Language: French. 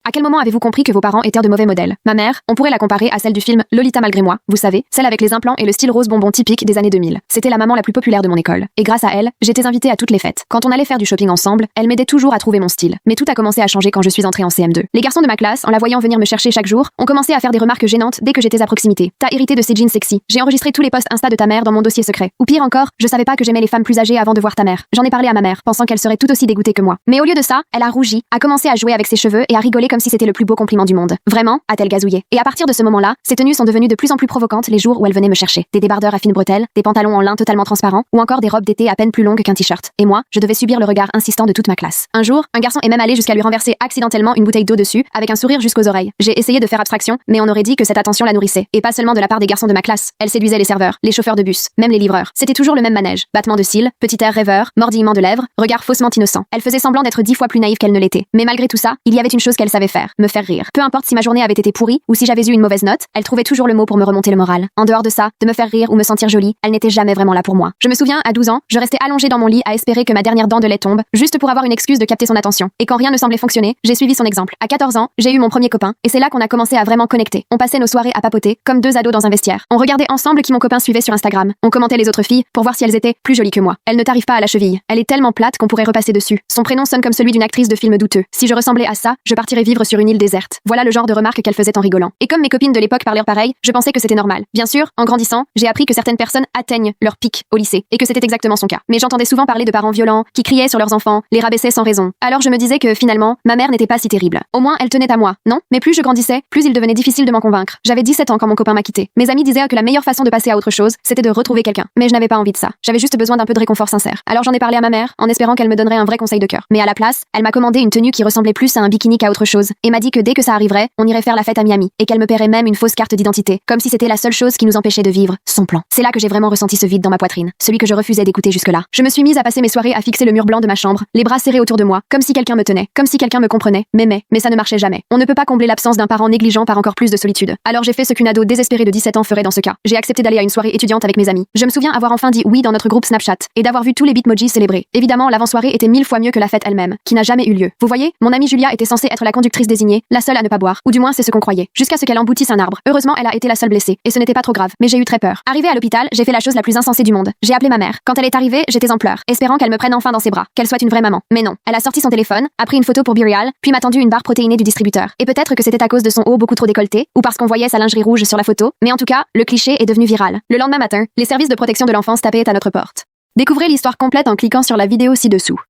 À quel moment avez-vous compris que vos parents étaient de mauvais modèles? Ma mère, on pourrait la comparer à celle du film Lolita malgré moi, vous savez, celle avec les implants et le style rose bonbon typique des années 2000. C'était la maman la plus populaire de mon école. Et grâce à elle, j'étais invitée à toutes les fêtes. Quand on allait faire du shopping ensemble, elle m'aidait toujours à trouver mon style. Mais tout a commencé à changer quand je suis entrée en CM2. Les garçons de ma classe, en la voyant venir me chercher chaque jour, ont commencé à faire des remarques gênantes dès que j'étais à proximité. T'as hérité de ces jeans sexy. J'ai enregistré tous les posts Insta de ta mère dans mon dossier secret. Ou pire encore, je savais pas que j'aimais les femmes plus âgées avant de voir ta mère. J'en ai parlé à ma mère, pensant qu'elle serait tout aussi dégoûtée que moi. Mais au lieu de ça, elle a rougi, a commencé à jouer avec ses cheveux et à rigoler comme si c'était le plus beau compliment du monde. Vraiment, a-t-elle gazouillé. Et à partir de ce moment-là, ses tenues sont devenues de plus en plus provocantes les jours où elle venait me chercher. Des débardeurs à fines bretelles, des pantalons en lin totalement transparents, ou encore des robes d'été à peine plus longues qu'un t-shirt. Et moi, je devais subir le regard insistant de toute ma classe. Un jour, un garçon est même allé jusqu'à lui renverser accidentellement une bouteille d'eau dessus, avec un sourire jusqu'aux oreilles. J'ai essayé de faire abstraction, mais on aurait dit que cette attention la nourrissait. Et pas seulement de la part des garçons de ma classe. Elle séduisait les serveurs, les chauffeurs de bus, même les livreurs. C'était toujours le même manège. Battement de cils, petit air rêveur, mordillement de lèvres, regard faussement innocent. Elle faisait semblant d'être 10 fois plus naïve qu'elle ne l'était. Mais malgré tout ça, il y avait une chose qu'elle savait faire, me faire rire. Peu importe si ma journée avait été pourrie ou si j'avais eu une mauvaise note, elle trouvait toujours le mot pour me remonter le moral. En dehors de ça, de me faire rire ou me sentir jolie, elle n'était jamais vraiment là pour moi. Je me souviens, à 12 ans, je restais allongée dans mon lit à espérer que ma dernière dent de lait tombe, juste pour avoir une excuse de capter son attention. Et quand rien ne semblait fonctionner, j'ai suivi son exemple. À 14 ans, j'ai eu mon premier copain, et c'est là qu'on a commencé à vraiment connecter. On passait nos soirées à papoter, comme deux ados dans un vestiaire. On regardait ensemble qui mon copain suivait sur Instagram. On commentait les autres filles pour voir si elles étaient plus jolies que moi. Elle ne t'arrive pas à la cheville. Elle est tellement plate qu'on pourrait repasser dessus. Son prénom sonne comme celui d'une actrice de film douteux. Si je ressemblais à ça, je partirais vivre sur une île déserte. Voilà le genre de remarques qu'elle faisait en rigolant. Et comme mes copines de l'époque parlèrent pareil, je pensais que c'était normal. Bien sûr, en grandissant, j'ai appris que certaines personnes atteignent leur pic au lycée et que c'était exactement son cas. Mais j'entendais souvent parler de parents violents qui criaient sur leurs enfants, les rabaissaient sans raison. Alors je me disais que finalement, ma mère n'était pas si terrible. Au moins, elle tenait à moi, non? Mais plus je grandissais, plus il devenait difficile de m'en convaincre. J'avais 17 ans quand mon copain m'a quitté. Mes amis disaient que la meilleure façon de passer à autre chose, c'était de retrouver quelqu'un. Mais je n'avais pas envie de ça. J'avais juste besoin d'un peu de réconfort sincère. Alors j'en ai parlé à ma mère, en espérant qu'elle me donnerait un vrai conseil de cœur. Mais à la place, elle m'a commandé une tenue qui ressemblait plus à un bikini qu'à autre chose, et m'a dit que dès que ça arriverait, on irait faire la fête à Miami, et qu'elle me paierait même une fausse carte d'identité, comme si c'était la seule chose qui nous empêchait de vivre son plan. C'est là que j'ai vraiment ressenti ce vide dans ma poitrine, celui que je refusais d'écouter jusque-là. Je me suis mise à passer mes soirées à fixer le mur blanc de ma chambre, les bras serrés autour de moi, comme si quelqu'un me tenait, comme si quelqu'un me comprenait, m'aimait, mais ça ne marchait jamais. On ne peut pas combler l'absence d'un parent négligent par encore plus de solitude. Alors j'ai fait ce qu'une ado désespérée de 17 ans ferait dans ce cas. J'ai accepté d'aller à une soirée étudiante avec mes amis. Je me souviens avoir enfin dit oui dans notre groupe Snapchat et d'avoir vu tous les bitmojis célébrés. Évidemment, l'avant-soirée était 1000 fois mieux que la fête elle-même, qui n'a jamais eu lieu. Vous voyez, mon amie Julia était censée être la conductrice désignée, la seule à ne pas boire, ou du moins c'est ce qu'on croyait, jusqu'à ce qu'elle emboutisse un arbre. Heureusement, elle a été la seule blessée, et ce n'était pas trop grave, mais j'ai eu très peur. Arrivée à l'hôpital, j'ai fait la chose la plus insensée du monde. J'ai appelé ma mère. Quand elle est arrivée, j'étais en pleurs, espérant qu'elle me prenne enfin dans ses bras, qu'elle soit une vraie maman. Mais non, elle a sorti son téléphone, a pris une photo pour Burial, puis m'a tendu une barre protéinée du distributeur. Et peut-être que c'était à cause de son haut beaucoup trop décolleté, ou parce qu'on voyait sa lingerie rouge sur la photo, mais en tout cas, le cliché est devenu viral. Le lendemain matin, les services de protection de l'enfance tapaient à notre porte. Découvrez l'histoire complète en cliquant sur la vidéo ci-dessous.